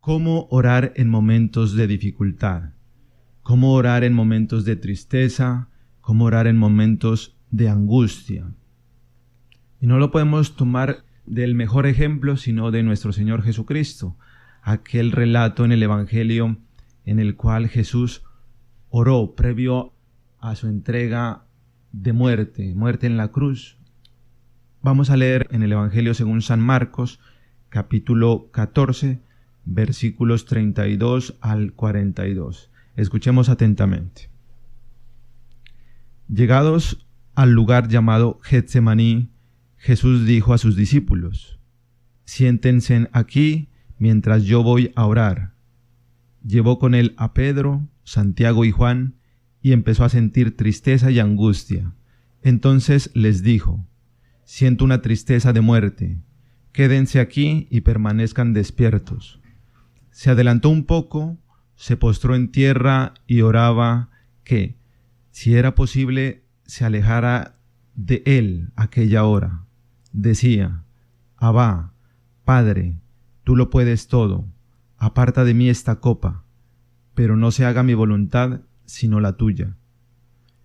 ¿Cómo orar en momentos de dificultad? ¿Cómo orar en momentos de tristeza? ¿Cómo orar en momentos de angustia? Y no lo podemos tomar del mejor ejemplo, sino de nuestro Señor Jesucristo. Aquel relato en el Evangelio en el cual Jesús oró previo a su entrega de muerte en la cruz. Vamos a leer en el Evangelio según San Marcos, capítulo 14, versículos 32 al 42. Escuchemos atentamente. Llegados al lugar llamado Getsemaní, Jesús dijo a sus discípulos: siéntense aquí mientras yo voy a orar. Llevó con él a Pedro, Santiago y Juan, y empezó a sentir tristeza y angustia. Entonces les dijo: siento una tristeza de muerte, quédense aquí y permanezcan despiertos. Se adelantó un poco, se postró en tierra y oraba que, si era posible, se alejara de él aquella hora. Decía: Abba, Padre, tú lo puedes todo, aparta de mí esta copa, pero no se haga mi voluntad sino la tuya.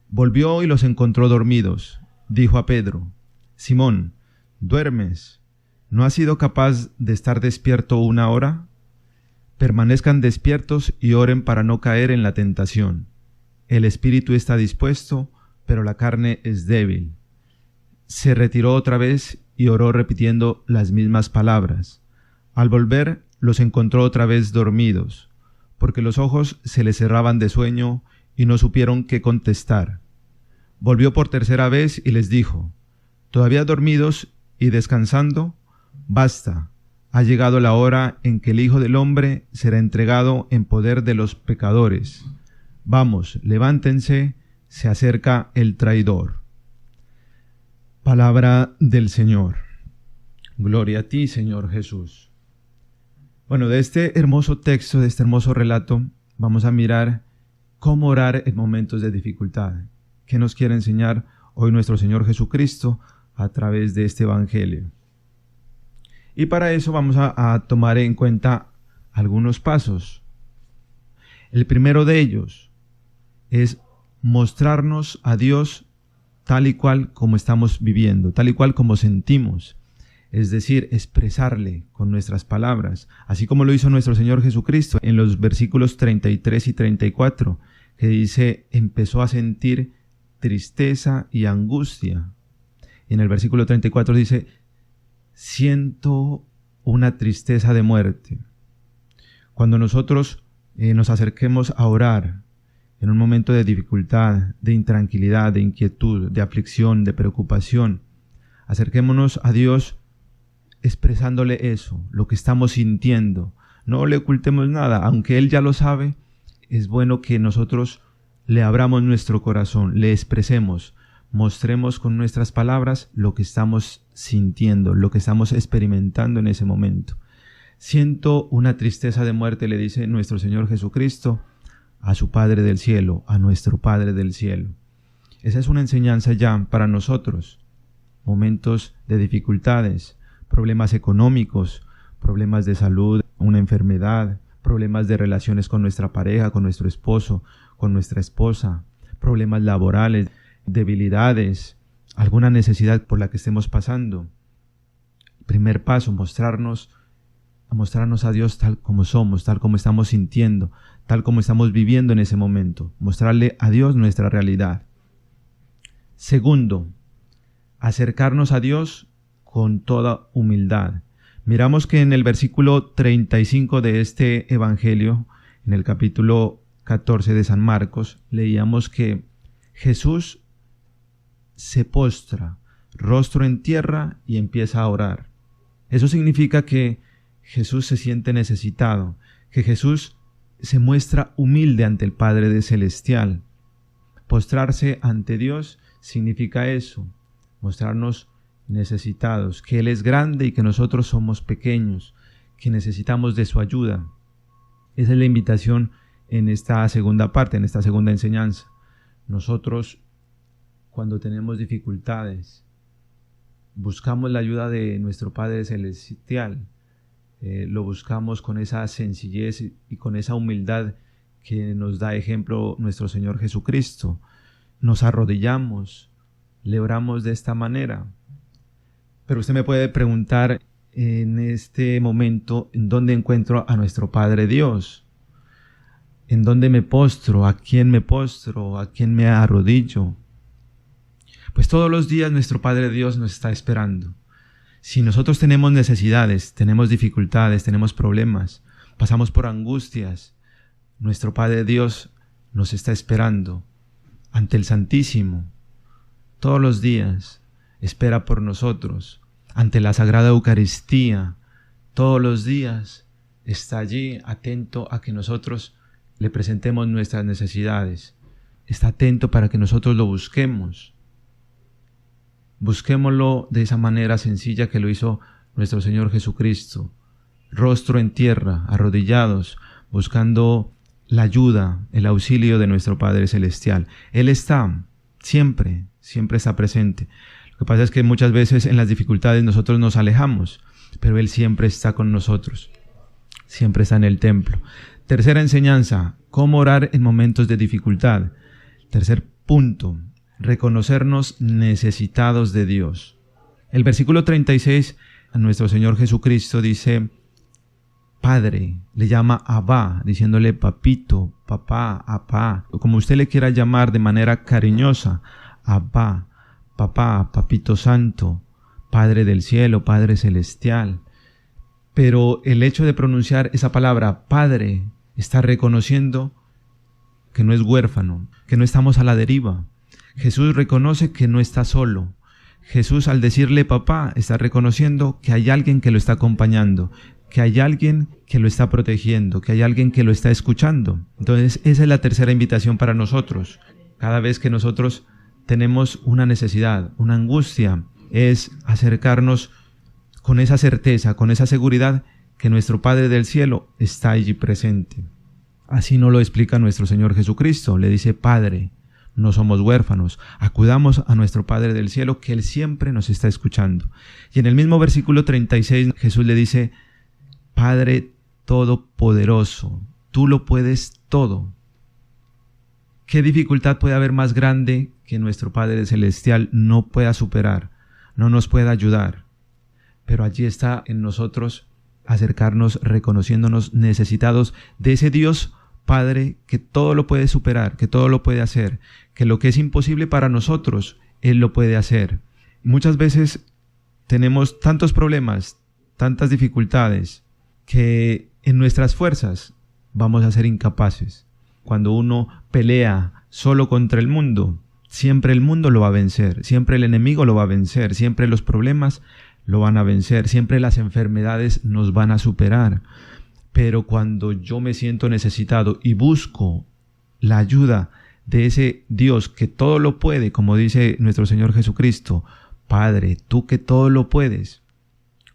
Volvió y los encontró dormidos. Dijo a Pedro: Simón, ¿duermes? ¿No has sido capaz de estar despierto una hora? Permanezcan despiertos y oren para no caer en la tentación. El espíritu está dispuesto, pero la carne es débil. Se retiró otra vez y oró repitiendo las mismas palabras. Al volver, los encontró otra vez dormidos, porque los ojos se les cerraban de sueño y no supieron qué contestar. Volvió por tercera vez y les dijo: ¿todavía dormidos y descansando? Basta, ha llegado la hora en que el Hijo del Hombre será entregado en poder de los pecadores. Vamos, levántense, se acerca el traidor. Palabra del Señor. Gloria a ti, Señor Jesús. Bueno, de este hermoso texto, de este hermoso relato, vamos a mirar cómo orar en momentos de dificultad. ¿Qué nos quiere enseñar hoy nuestro Señor Jesucristo a través de este Evangelio? Y para eso vamos a tomar en cuenta algunos pasos. El primero de ellos es mostrarnos a Dios tal y cual como estamos viviendo, tal y cual como sentimos. Es decir, expresarle con nuestras palabras, así como lo hizo nuestro Señor Jesucristo en los versículos 33 y 34, que dice: empezó a sentir tristeza y angustia. Y en el versículo 34 dice: siento una tristeza de muerte. Cuando nosotros nos acerquemos a orar en un momento de dificultad, de intranquilidad, de inquietud, de aflicción, de preocupación, acerquémonos a Dios expresándole eso, lo que estamos sintiendo. No le ocultemos nada, aunque Él ya lo sabe. Es bueno que nosotros le abramos nuestro corazón, le expresemos, mostremos con nuestras palabras lo que estamos sintiendo, lo que estamos experimentando en ese momento. Siento una tristeza de muerte, le dice nuestro Señor Jesucristo a su Padre del cielo, a nuestro Padre del cielo. Esa es una enseñanza ya para nosotros. Momentos de dificultades, problemas económicos, problemas de salud, una enfermedad, problemas de relaciones con nuestra pareja, con nuestro esposo, con nuestra esposa, problemas laborales, debilidades, alguna necesidad por la que estemos pasando. Primer paso, mostrarnos a Dios tal como somos, tal como estamos sintiendo, tal como estamos viviendo en ese momento. Mostrarle a Dios nuestra realidad. Segundo, acercarnos a Dios con toda humildad. Miramos que en el versículo 35 de este Evangelio, en el capítulo 14 de San Marcos, leíamos que Jesús se postra, rostro en tierra, y empieza a orar. Eso significa que Jesús se siente necesitado, que Jesús se muestra humilde ante el Padre Celestial. Postrarse ante Dios significa eso, mostrarnos necesitados, que Él es grande y que nosotros somos pequeños, que necesitamos de su ayuda. Esa es la invitación en esta segunda parte, en esta segunda enseñanza. Nosotros, cuando tenemos dificultades, buscamos la ayuda de nuestro Padre Celestial. lo buscamos con esa sencillez y con esa humildad que nos da ejemplo nuestro Señor Jesucristo. Nos arrodillamos, le oramos de esta manera. Pero usted me puede preguntar en este momento, ¿en dónde encuentro a nuestro Padre Dios? ¿En dónde me postro? ¿A quién me postro? ¿A quién me arrodillo? Pues todos los días nuestro Padre Dios nos está esperando. Si nosotros tenemos necesidades, tenemos dificultades, tenemos problemas, pasamos por angustias, nuestro Padre Dios nos está esperando ante el Santísimo. Todos los días espera por nosotros, ante la Sagrada Eucaristía. Todos los días está allí atento a que nosotros le presentemos nuestras necesidades. Está atento para que nosotros lo busquemos. Busquémoslo de esa manera sencilla que lo hizo nuestro Señor Jesucristo, rostro en tierra, arrodillados, buscando la ayuda, el auxilio de nuestro Padre Celestial. Él está, siempre está presente. Lo que pasa es que muchas veces en las dificultades nosotros nos alejamos, pero Él siempre está con nosotros, siempre está en el templo. Tercera enseñanza, cómo orar en momentos de dificultad. Tercer punto, reconocernos necesitados de Dios. El versículo 36 a nuestro Señor Jesucristo dice, Padre, le llama Abba, diciéndole papito, papá, apá, o como usted le quiera llamar de manera cariñosa, Abba, papá, papito santo, Padre del cielo, Padre celestial. Pero el hecho de pronunciar esa palabra, Padre, está reconociendo que no es huérfano, que no estamos a la deriva. Jesús reconoce que no está solo. Jesús, al decirle papá, está reconociendo que hay alguien que lo está acompañando, que hay alguien que lo está protegiendo, que hay alguien que lo está escuchando. Entonces, esa es la tercera invitación para nosotros. Cada vez que nosotros tenemos una necesidad, una angustia, es acercarnos con esa certeza, con esa seguridad que nuestro Padre del cielo está allí presente. Así nos lo explica nuestro Señor Jesucristo. Le dice, Padre, no somos huérfanos, acudamos a nuestro Padre del cielo, que Él siempre nos está escuchando. Y en el mismo versículo 36 Jesús le dice, Padre todopoderoso, tú lo puedes todo. ¿Qué dificultad puede haber más grande que nuestro Padre celestial no pueda superar, no nos pueda ayudar? Pero allí está en nosotros acercarnos reconociéndonos necesitados de ese Dios Padre que todo lo puede superar, que todo lo puede hacer, que lo que es imposible para nosotros, Él lo puede hacer. Muchas veces tenemos tantos problemas, tantas dificultades, que en nuestras fuerzas vamos a ser incapaces. Cuando uno pelea solo contra el mundo, siempre el mundo lo va a vencer, siempre el enemigo lo va a vencer, siempre los problemas lo van a vencer, siempre las enfermedades nos van a superar. Pero cuando yo me siento necesitado y busco la ayuda de ese Dios que todo lo puede, como dice nuestro Señor Jesucristo, Padre, tú que todo lo puedes,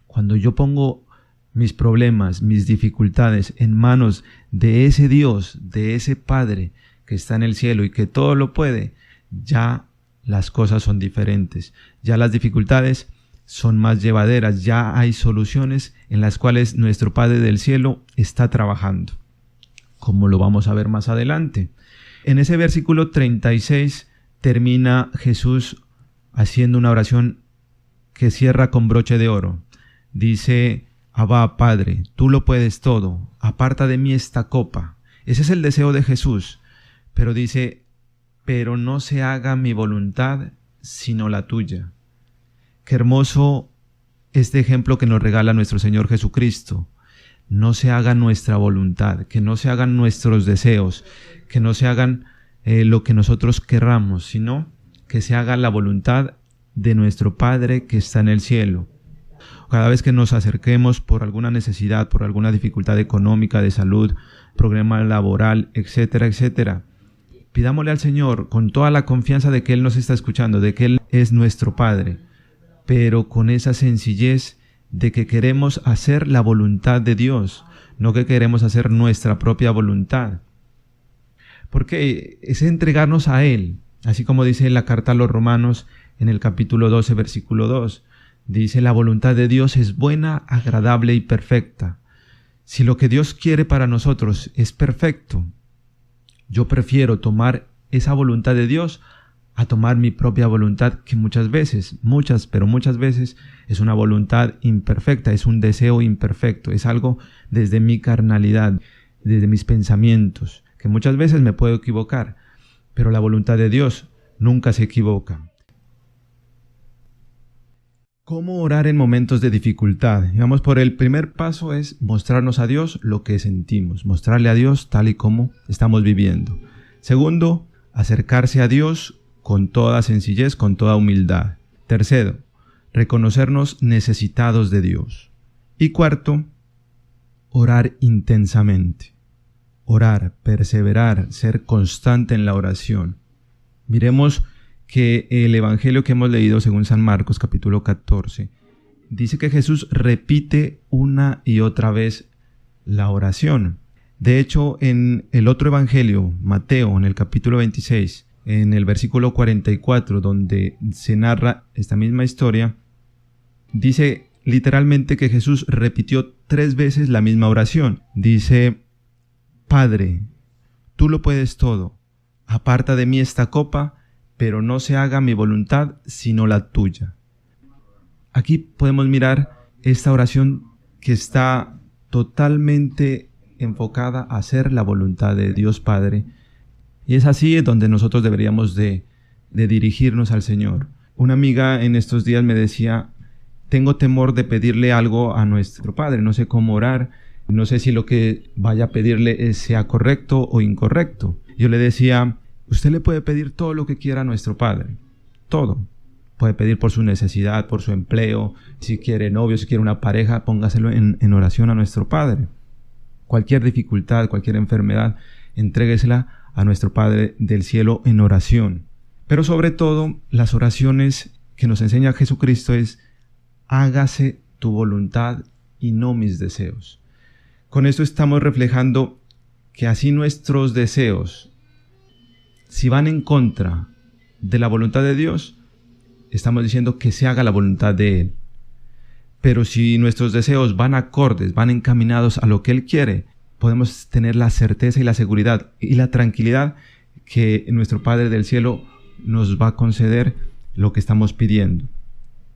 cuando yo pongo mis problemas, mis dificultades en manos de ese Dios, de ese Padre que está en el cielo y que todo lo puede, ya las cosas son diferentes, ya las dificultades son más llevaderas, ya hay soluciones en las cuales nuestro Padre del cielo está trabajando, como lo vamos a ver más adelante. En ese versículo 36 termina Jesús haciendo una oración que cierra con broche de oro. Dice, Abba, Padre, tú lo puedes todo, aparta de mí esta copa. Ese es el deseo de Jesús, pero dice, pero no se haga mi voluntad, sino la tuya. Qué hermoso este ejemplo que nos regala nuestro Señor Jesucristo. No se haga nuestra voluntad, que no se hagan nuestros deseos, que no se hagan lo que nosotros querramos, sino que se haga la voluntad de nuestro Padre que está en el cielo. Cada vez que nos acerquemos por alguna necesidad, por alguna dificultad económica, de salud, problema laboral, etcétera, etcétera, pidámosle al Señor con toda la confianza de que Él nos está escuchando, de que Él es nuestro Padre, pero con esa sencillez de que queremos hacer la voluntad de Dios, no que queremos hacer nuestra propia voluntad. Porque es entregarnos a Él, así como dice en la carta a los Romanos en el capítulo 12, versículo 2, Dice, la voluntad de Dios es buena, agradable y perfecta. Si lo que Dios quiere para nosotros es perfecto, yo prefiero tomar esa voluntad de Dios a tomar mi propia voluntad, que muchas veces es una voluntad imperfecta, es un deseo imperfecto, es algo desde mi carnalidad, desde mis pensamientos, que muchas veces me puedo equivocar, pero la voluntad de Dios nunca se equivoca. ¿Cómo orar en momentos de dificultad? Vamos por el primer paso, es mostrarnos a Dios lo que sentimos, mostrarle a Dios tal y como estamos viviendo. Segundo, acercarse a Dios con toda sencillez, con toda humildad. Tercero, reconocernos necesitados de Dios. Y cuarto, orar intensamente. Orar, perseverar, ser constante en la oración. Miremos que el evangelio que hemos leído según San Marcos capítulo 14 dice que Jesús repite una y otra vez la oración. De hecho, en el otro evangelio, Mateo, en el capítulo 26, en el versículo 44, donde se narra esta misma historia, dice literalmente que Jesús repitió 3 veces la misma oración. Dice, Padre, tú lo puedes todo, aparta de mí esta copa, pero no se haga mi voluntad sino la tuya. Aquí podemos mirar esta oración que está totalmente enfocada a hacer la voluntad de Dios Padre. Y es así donde nosotros deberíamos de dirigirnos al Señor. Una amiga en estos días me decía, tengo temor de pedirle algo a nuestro Padre, no sé cómo orar, no sé si lo que vaya a pedirle sea correcto o incorrecto. Yo le decía, usted le puede pedir todo lo que quiera a nuestro Padre, todo. Puede pedir por su necesidad, por su empleo, si quiere novio, si quiere una pareja, póngaselo en oración a nuestro Padre. Cualquier dificultad, cualquier enfermedad, entréguesela a nuestro Padre del cielo en oración. Pero sobre todo, las oraciones que nos enseña Jesucristo es, hágase tu voluntad y no mis deseos. Con esto estamos reflejando que así nuestros deseos, si van en contra de la voluntad de Dios, estamos diciendo que se haga la voluntad de Él. Pero si nuestros deseos van acordes, van encaminados a lo que Él quiere, podemos tener la certeza y la seguridad y la tranquilidad que nuestro Padre del cielo nos va a conceder lo que estamos pidiendo.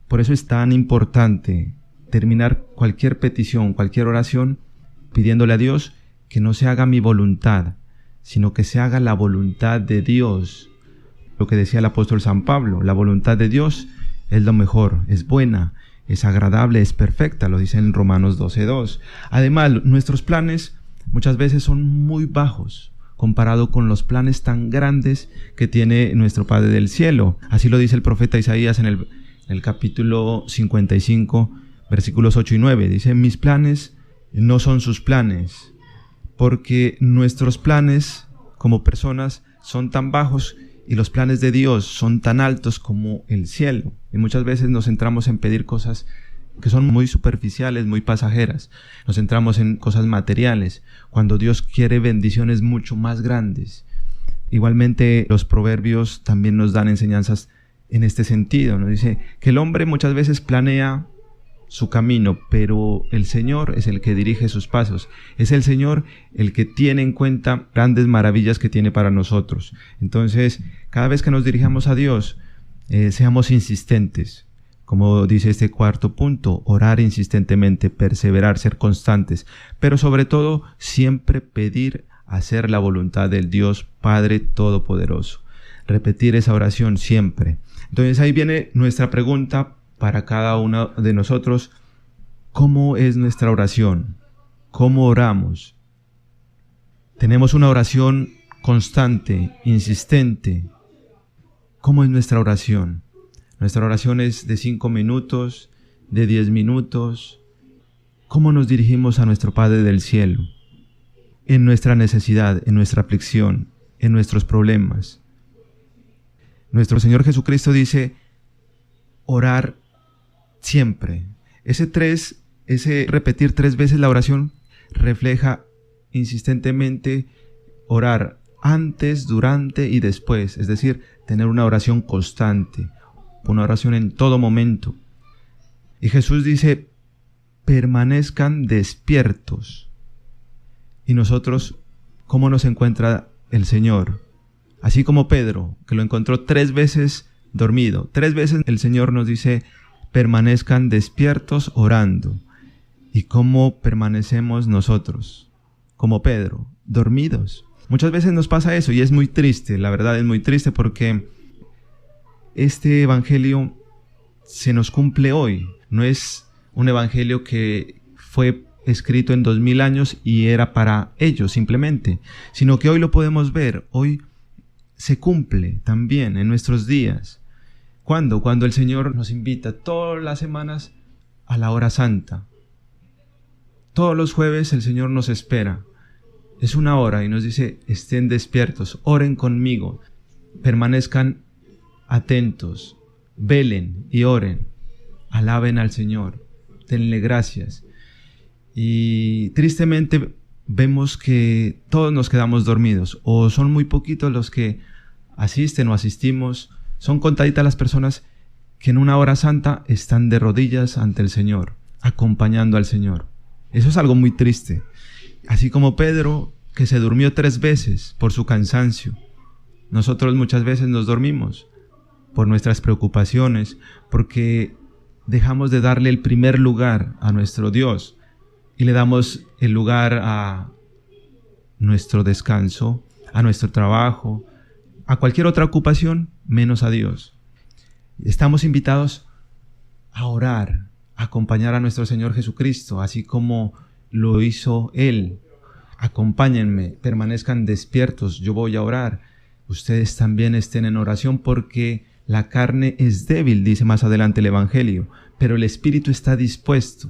Por eso es tan importante terminar cualquier petición, cualquier oración, pidiéndole a Dios que no se haga mi voluntad, sino que se haga la voluntad de Dios. Lo que decía el apóstol San Pablo, la voluntad de Dios es lo mejor, es buena, es agradable, es perfecta, lo dice en Romanos 12:2. Además, nuestros planes muchas veces son muy bajos comparado con los planes tan grandes que tiene nuestro Padre del cielo. Así lo dice el profeta Isaías en el capítulo 55, versículos 8 y 9. Dice, mis planes no son sus planes, porque nuestros planes como personas son tan bajos y los planes de Dios son tan altos como el cielo. Y muchas veces nos centramos en pedir cosas que son muy superficiales, muy pasajeras. Nos centramos en cosas materiales, cuando Dios quiere bendiciones mucho más grandes. Igualmente, los proverbios también nos dan enseñanzas en este sentido. Nos dice que el hombre muchas veces planea su camino, pero el Señor es el que dirige sus pasos. Es el Señor el que tiene en cuenta grandes maravillas que tiene para nosotros. Entonces, cada vez que nos dirijamos a Dios, seamos insistentes. Como dice este cuarto punto, orar insistentemente, perseverar, ser constantes, pero sobre todo siempre pedir hacer la voluntad del Dios Padre Todopoderoso. Repetir esa oración siempre. Entonces ahí viene nuestra pregunta para cada uno de nosotros. ¿Cómo es nuestra oración? ¿Cómo oramos? ¿Tenemos una oración constante, insistente? ¿Cómo es nuestra oración? Nuestra oración es de 5 minutos, de 10 minutos. ¿Cómo nos dirigimos a nuestro Padre del cielo? En nuestra necesidad, en nuestra aflicción, en nuestros problemas. Nuestro Señor Jesucristo dice, orar siempre. Ese repetir 3 veces la oración refleja insistentemente orar antes, durante y después. Es decir, tener una oración constante, una oración en todo momento. Y Jesús dice, permanezcan despiertos. Y nosotros, ¿cómo nos encuentra el Señor? Así como Pedro, que lo encontró 3 veces dormido. 3 veces el Señor nos dice, permanezcan despiertos orando. ¿Y cómo permanecemos nosotros? Como Pedro, dormidos. Muchas veces nos pasa eso y es muy triste, la verdad es muy triste porque este evangelio se nos cumple hoy. No es un evangelio que fue escrito en 2000 años y era para ellos simplemente, sino que hoy lo podemos ver, hoy se cumple también en nuestros días. ¿Cuándo? Cuando el Señor nos invita todas las semanas a la hora santa. Todos los jueves el Señor nos espera. Es una hora y nos dice, estén despiertos, oren conmigo, permanezcan atentos, velen y oren, alaben al Señor, denle gracias. Y tristemente vemos que todos nos quedamos dormidos, o son muy poquitos los que asisten o asistimos, son contaditas las personas que en una hora santa están de rodillas ante el Señor, acompañando al Señor. Eso es algo muy triste. Así como Pedro, que se durmió 3 veces por su cansancio. Nosotros muchas veces nos dormimos por nuestras preocupaciones, porque dejamos de darle el primer lugar a nuestro Dios y le damos el lugar a nuestro descanso, a nuestro trabajo, a cualquier otra ocupación, menos a Dios. Estamos invitados a orar, a acompañar a nuestro Señor Jesucristo, así como lo hizo Él. Acompáñenme, permanezcan despiertos, yo voy a orar. Ustedes también estén en oración porque la carne es débil, dice más adelante el Evangelio, pero el espíritu está dispuesto.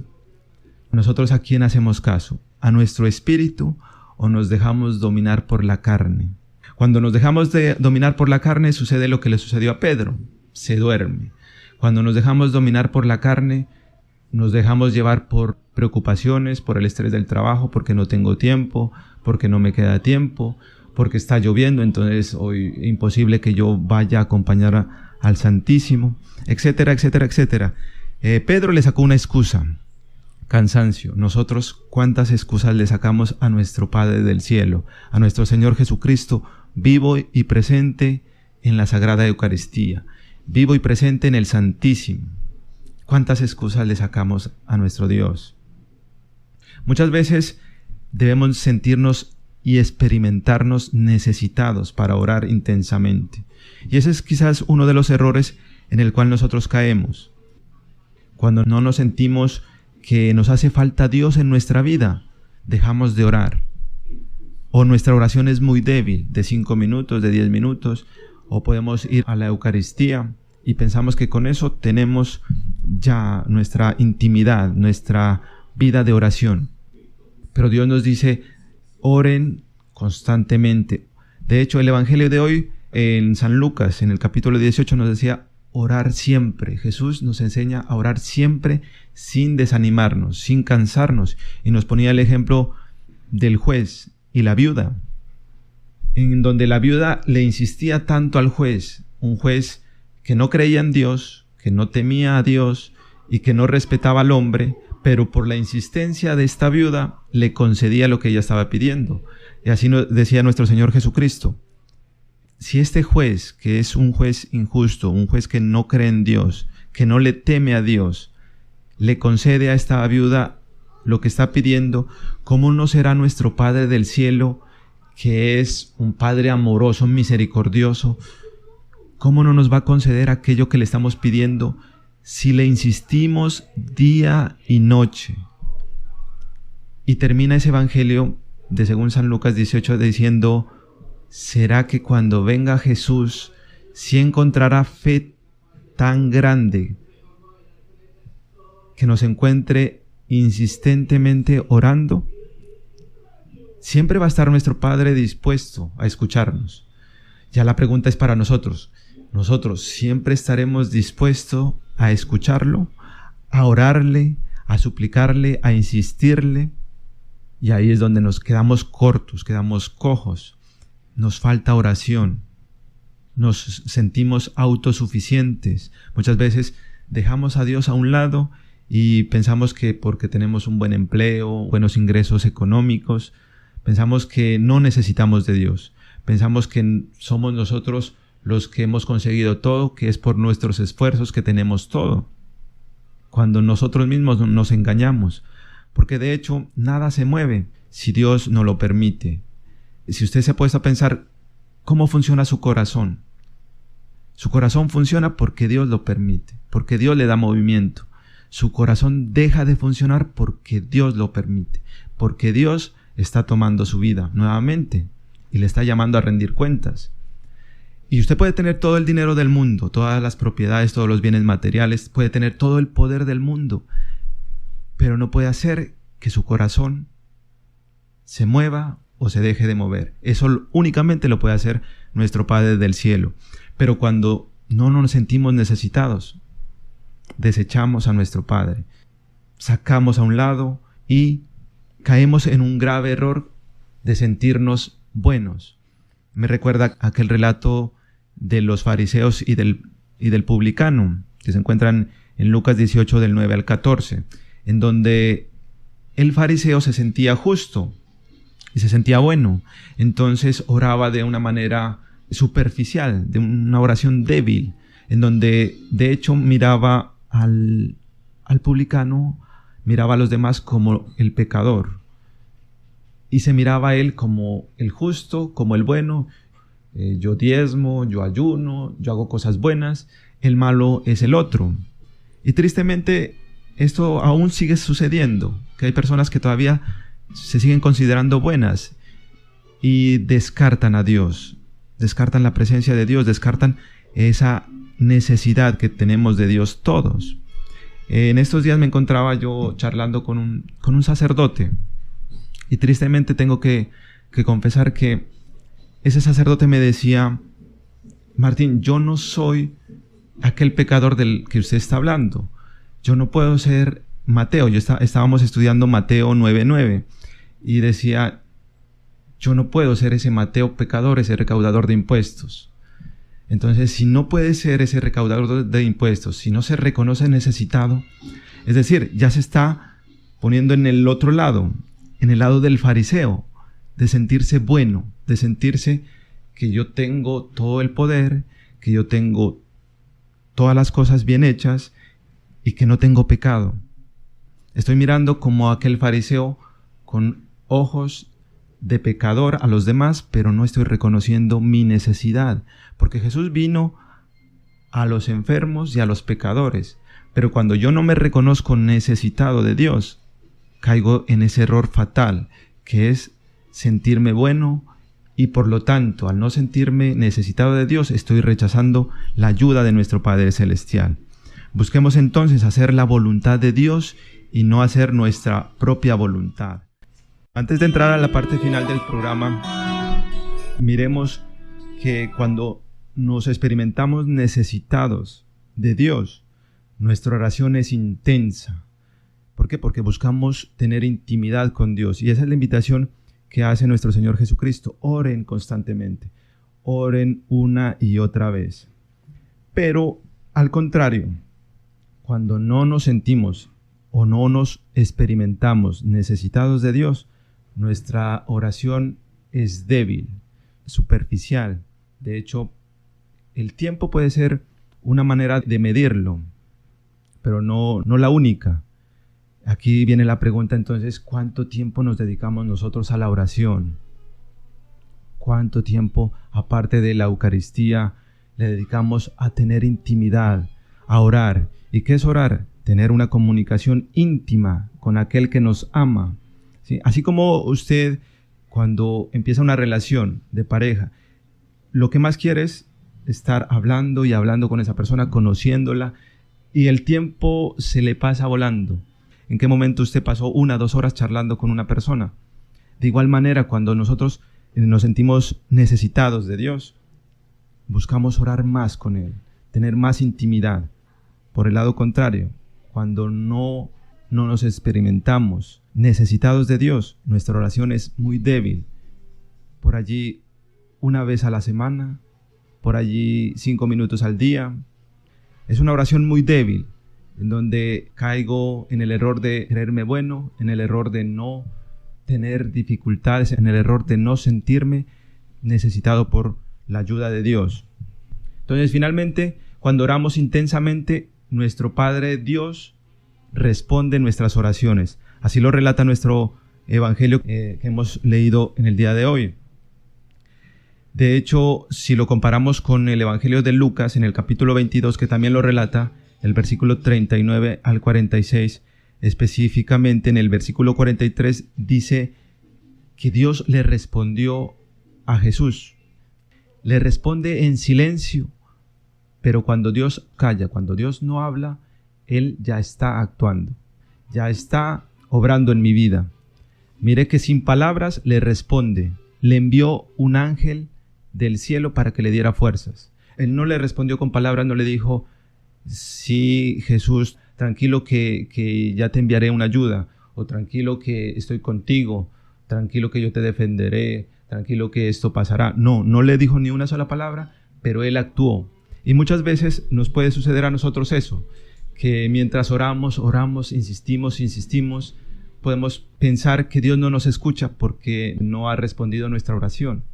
¿Nosotros a quién hacemos caso? ¿A nuestro espíritu o nos dejamos dominar por la carne? Cuando nos dejamos de dominar por la carne sucede lo que le sucedió a Pedro, se duerme. Cuando nos dejamos dominar por la carne, nos dejamos llevar por preocupaciones, por el estrés del trabajo, porque no tengo tiempo, porque no me queda tiempo, porque está lloviendo, entonces hoy imposible que yo vaya a acompañar al Santísimo, etcétera, etcétera, etcétera. Pedro le sacó una excusa, cansancio. Nosotros, ¿cuántas excusas le sacamos a nuestro Padre del Cielo, a nuestro Señor Jesucristo, vivo y presente en la Sagrada Eucaristía, vivo y presente en el Santísimo? ¿Cuántas excusas le sacamos a nuestro Dios? Muchas veces debemos sentirnos y experimentarnos necesitados para orar intensamente. Y ese es quizás uno de los errores en el cual nosotros caemos. Cuando no nos sentimos que nos hace falta Dios en nuestra vida, dejamos de orar. O nuestra oración es muy débil, de 5 minutos, de 10 minutos, o podemos ir a la Eucaristía y pensamos que con eso tenemos ya nuestra intimidad, nuestra vida de oración. Pero Dios nos dice, oren constantemente. De hecho, el Evangelio de hoy en San Lucas, en el capítulo 18, nos decía orar siempre. Jesús nos enseña a orar siempre sin desanimarnos, sin cansarnos. Y nos ponía el ejemplo del juez y la viuda, en donde la viuda le insistía tanto al juez, un juez que no creía en Dios, que no temía a Dios y que no respetaba al hombre, pero por la insistencia de esta viuda le concedía lo que ella estaba pidiendo. Y así nos decía nuestro Señor Jesucristo. Si este juez, que es un juez injusto, un juez que no cree en Dios, que no le teme a Dios, le concede a esta viuda lo que está pidiendo, ¿cómo no será nuestro Padre del cielo, que es un Padre amoroso, misericordioso? ¿Cómo no nos va a conceder aquello que le estamos pidiendo si le insistimos día y noche? Y termina ese evangelio de según San Lucas 18 diciendo, ¿será que cuando venga Jesús sí encontrará fe tan grande que nos encuentre insistentemente orando? Siempre va a estar nuestro Padre dispuesto a escucharnos. Ya la pregunta es para nosotros. ¿Nosotros siempre estaremos dispuestos a escucharlo, a orarle, a suplicarle, a insistirle? Y ahí es donde nos quedamos cortos, quedamos cojos. Nos falta oración. Nos sentimos autosuficientes. Muchas veces dejamos a Dios a un lado y pensamos que porque tenemos un buen empleo, buenos ingresos económicos, pensamos que no necesitamos de Dios. Pensamos que somos nosotros los que hemos conseguido todo, que es por nuestros esfuerzos que tenemos todo, cuando nosotros mismos nos engañamos, porque de hecho nada se mueve si Dios no lo permite. Si usted se ha puesto a pensar cómo funciona su corazón funciona porque Dios lo permite, porque Dios le da movimiento. Su corazón deja de funcionar porque Dios lo permite, porque Dios está tomando su vida nuevamente y le está llamando a rendir cuentas. Y usted puede tener todo el dinero del mundo, todas las propiedades, todos los bienes materiales, puede tener todo el poder del mundo, pero no puede hacer que su corazón se mueva o se deje de mover. Eso únicamente lo puede hacer nuestro Padre del cielo. Pero cuando no nos sentimos necesitados, desechamos a nuestro Padre, sacamos a un lado y caemos en un grave error de sentirnos buenos. Me recuerda aquel relato de los fariseos y del publicano, que se encuentran en Lucas 18 del 9 al 14, en donde el fariseo se sentía justo y se sentía bueno, entonces oraba de una manera superficial, de una oración débil, en donde de hecho miraba al publicano, miraba a los demás como el pecador, y se miraba a él como el justo, como el bueno. Yo diezmo, yo ayuno, yo hago cosas buenas, el malo es el otro. Y tristemente esto aún sigue sucediendo, que hay personas que todavía se siguen considerando buenas y descartan a Dios, descartan la presencia de Dios, descartan esa necesidad que tenemos de Dios todos. En estos días me encontraba yo charlando con un sacerdote, y tristemente tengo que confesar que ese sacerdote me decía: Martín, yo no soy aquel pecador del que usted está hablando. Yo no puedo ser Mateo. Estábamos estudiando Mateo 9:9 y decía: yo no puedo ser ese Mateo pecador, ese recaudador de impuestos. Entonces, si no puede ser ese recaudador de impuestos, si no se reconoce necesitado, es decir, ya se está poniendo en el otro lado, en el lado del fariseo, de sentirse bueno, de sentirse que yo tengo todo el poder, que yo tengo todas las cosas bien hechas y que no tengo pecado. Estoy mirando como aquel fariseo con ojos de pecador a los demás, pero no estoy reconociendo mi necesidad, porque Jesús vino a los enfermos y a los pecadores, pero cuando yo no me reconozco necesitado de Dios, caigo en ese error fatal, que es sentirme bueno, y por lo tanto, al no sentirme necesitado de Dios, estoy rechazando la ayuda de nuestro Padre Celestial. Busquemos entonces hacer la voluntad de Dios y no hacer nuestra propia voluntad. Antes de entrar a la parte final del programa, miremos que cuando nos experimentamos necesitados de Dios, nuestra oración es intensa. ¿Por qué? Porque buscamos tener intimidad con Dios, y esa es la invitación que hace nuestro Señor Jesucristo. Oren constantemente, oren una y otra vez. Pero al contrario, cuando no nos sentimos o no nos experimentamos necesitados de Dios, nuestra oración es débil, superficial. De hecho, el tiempo puede ser una manera de medirlo, pero no la única. Aquí viene la pregunta entonces: ¿cuánto tiempo nos dedicamos nosotros a la oración? ¿Cuánto tiempo, aparte de la Eucaristía, le dedicamos a tener intimidad, a orar? ¿Y qué es orar? Tener una comunicación íntima con aquel que nos ama. ¿Sí? Así como usted, cuando empieza una relación de pareja, lo que más quiere es estar hablando y hablando con esa persona, conociéndola, y el tiempo se le pasa volando. ¿En qué momento usted pasó 1 o 2 horas charlando con una persona? De igual manera, cuando nosotros nos sentimos necesitados de Dios, buscamos orar más con Él, tener más intimidad. Por el lado contrario, cuando no nos experimentamos necesitados de Dios, nuestra oración es muy débil. Por allí 1 vez a la semana, por allí 5 minutos al día. Es una oración muy débil, en donde caigo en el error de creerme bueno, en el error de no tener dificultades, en el error de no sentirme necesitado por la ayuda de Dios. Entonces, finalmente, cuando oramos intensamente, nuestro Padre Dios responde nuestras oraciones. Así lo relata nuestro evangelio que hemos leído en el día de hoy. De hecho, si lo comparamos con el evangelio de Lucas, en el capítulo 22, que también lo relata, el versículo 39 al 46, específicamente en el versículo 43, dice que Dios le respondió a Jesús. Le responde en silencio, pero cuando Dios calla, cuando Dios no habla, Él ya está actuando, ya está obrando en mi vida. Mire que sin palabras le responde, le envió un ángel del cielo para que le diera fuerzas. Él no le respondió con palabras, no le dijo, sí, Jesús, tranquilo que ya te enviaré una ayuda, o tranquilo que estoy contigo, tranquilo que yo te defenderé, tranquilo que esto pasará. No le dijo ni una sola palabra, pero Él actuó. Y muchas veces nos puede suceder a nosotros eso, que mientras oramos, insistimos, podemos pensar que Dios no nos escucha porque no ha respondido a nuestra oración.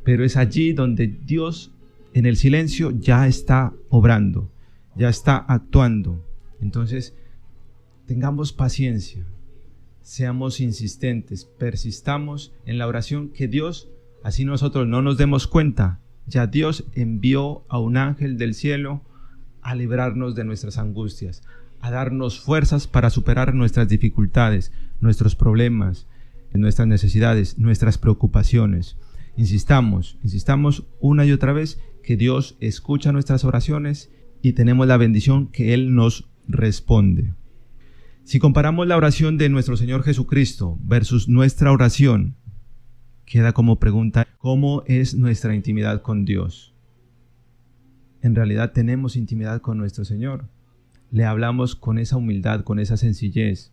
Pero es allí donde Dios, en el silencio, ya está obrando, ya está actuando. Entonces, tengamos paciencia, seamos insistentes, persistamos en la oración que Dios, así nosotros no nos demos cuenta, ya Dios envió a un ángel del cielo a librarnos de nuestras angustias, a darnos fuerzas para superar nuestras dificultades, nuestros problemas, nuestras necesidades, nuestras preocupaciones. Insistamos una y otra vez que Dios escucha nuestras oraciones y tenemos la bendición que Él nos responde. Si comparamos la oración de nuestro Señor Jesucristo versus nuestra oración, queda como pregunta, ¿cómo es nuestra intimidad con Dios? En realidad tenemos intimidad con nuestro Señor. Le hablamos con esa humildad, con esa sencillez.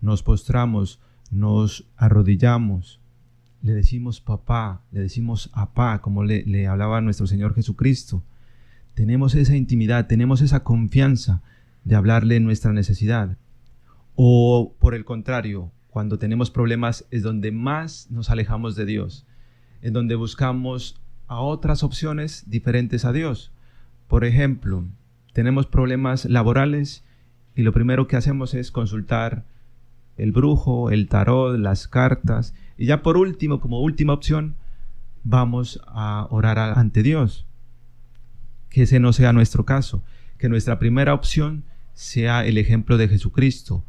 Nos postramos, nos arrodillamos. Le decimos papá, le decimos apá, como le hablaba nuestro Señor Jesucristo. Tenemos esa intimidad, tenemos esa confianza de hablarle nuestra necesidad. O por el contrario, cuando tenemos problemas es donde más nos alejamos de Dios, es donde buscamos a otras opciones diferentes a Dios. Por ejemplo, tenemos problemas laborales y lo primero que hacemos es consultar el brujo, el tarot, las cartas, y ya por último, como última opción, vamos a orar ante Dios. Que ese no sea nuestro caso, que nuestra primera opción sea el ejemplo de Jesucristo,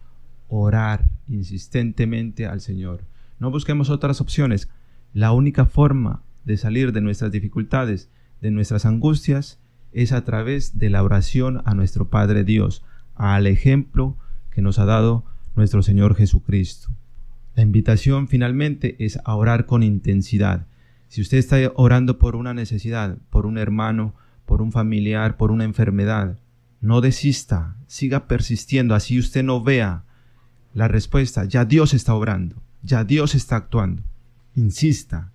orar insistentemente al Señor. No busquemos otras opciones. La única forma de salir de nuestras dificultades, de nuestras angustias, es a través de la oración a nuestro Padre Dios, al ejemplo que nos ha dado nuestro Señor Jesucristo. La invitación finalmente es a orar con intensidad. Si usted está orando por una necesidad, por un hermano, por un familiar, por una enfermedad, no desista, siga persistiendo, así usted no vea la respuesta. Ya Dios está obrando, ya Dios está actuando. Insista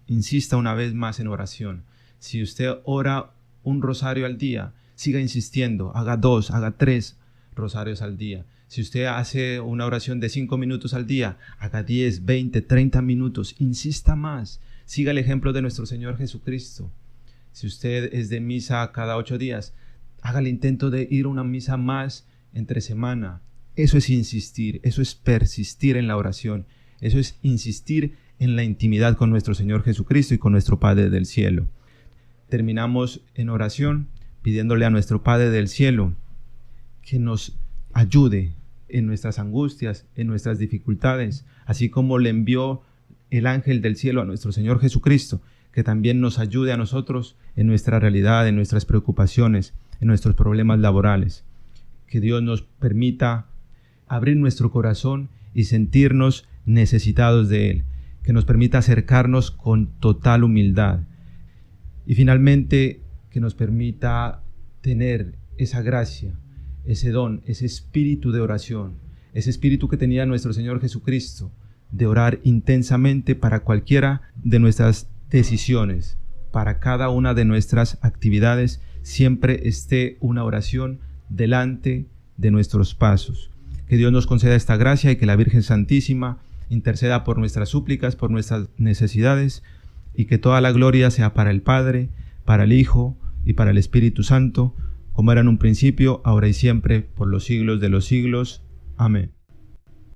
una vez más en oración. Si usted ora un rosario al día, siga insistiendo, haga 2, haga 3 rosarios al día. Si usted hace una oración de 5 minutos al día, haga 10, 20, 30 minutos, insista más, siga el ejemplo de nuestro Señor Jesucristo. Si usted es de misa cada 8 días, haga el intento de ir a una misa más entre semana. Eso es insistir, eso es persistir en la oración, eso es insistir en la intimidad con nuestro Señor Jesucristo y con nuestro Padre del cielo. Terminamos en oración pidiéndole a nuestro Padre del cielo que nos ayude en nuestras angustias, en nuestras dificultades, así como le envió el ángel del cielo a nuestro Señor Jesucristo, que también nos ayude a nosotros en nuestra realidad, en nuestras preocupaciones, en nuestros problemas laborales. Que Dios nos permita abrir nuestro corazón y sentirnos necesitados de Él, que nos permita acercarnos con total humildad y finalmente que nos permita tener esa gracia, ese don, ese espíritu de oración, ese espíritu que tenía nuestro Señor Jesucristo, de orar intensamente para cualquiera de nuestras decisiones, para cada una de nuestras actividades, siempre esté una oración delante de nuestros pasos. Que Dios nos conceda esta gracia y que la Virgen Santísima interceda por nuestras súplicas, por nuestras necesidades, y que toda la gloria sea para el Padre, para el Hijo y para el Espíritu Santo, como era en un principio, ahora y siempre, por los siglos de los siglos. Amén.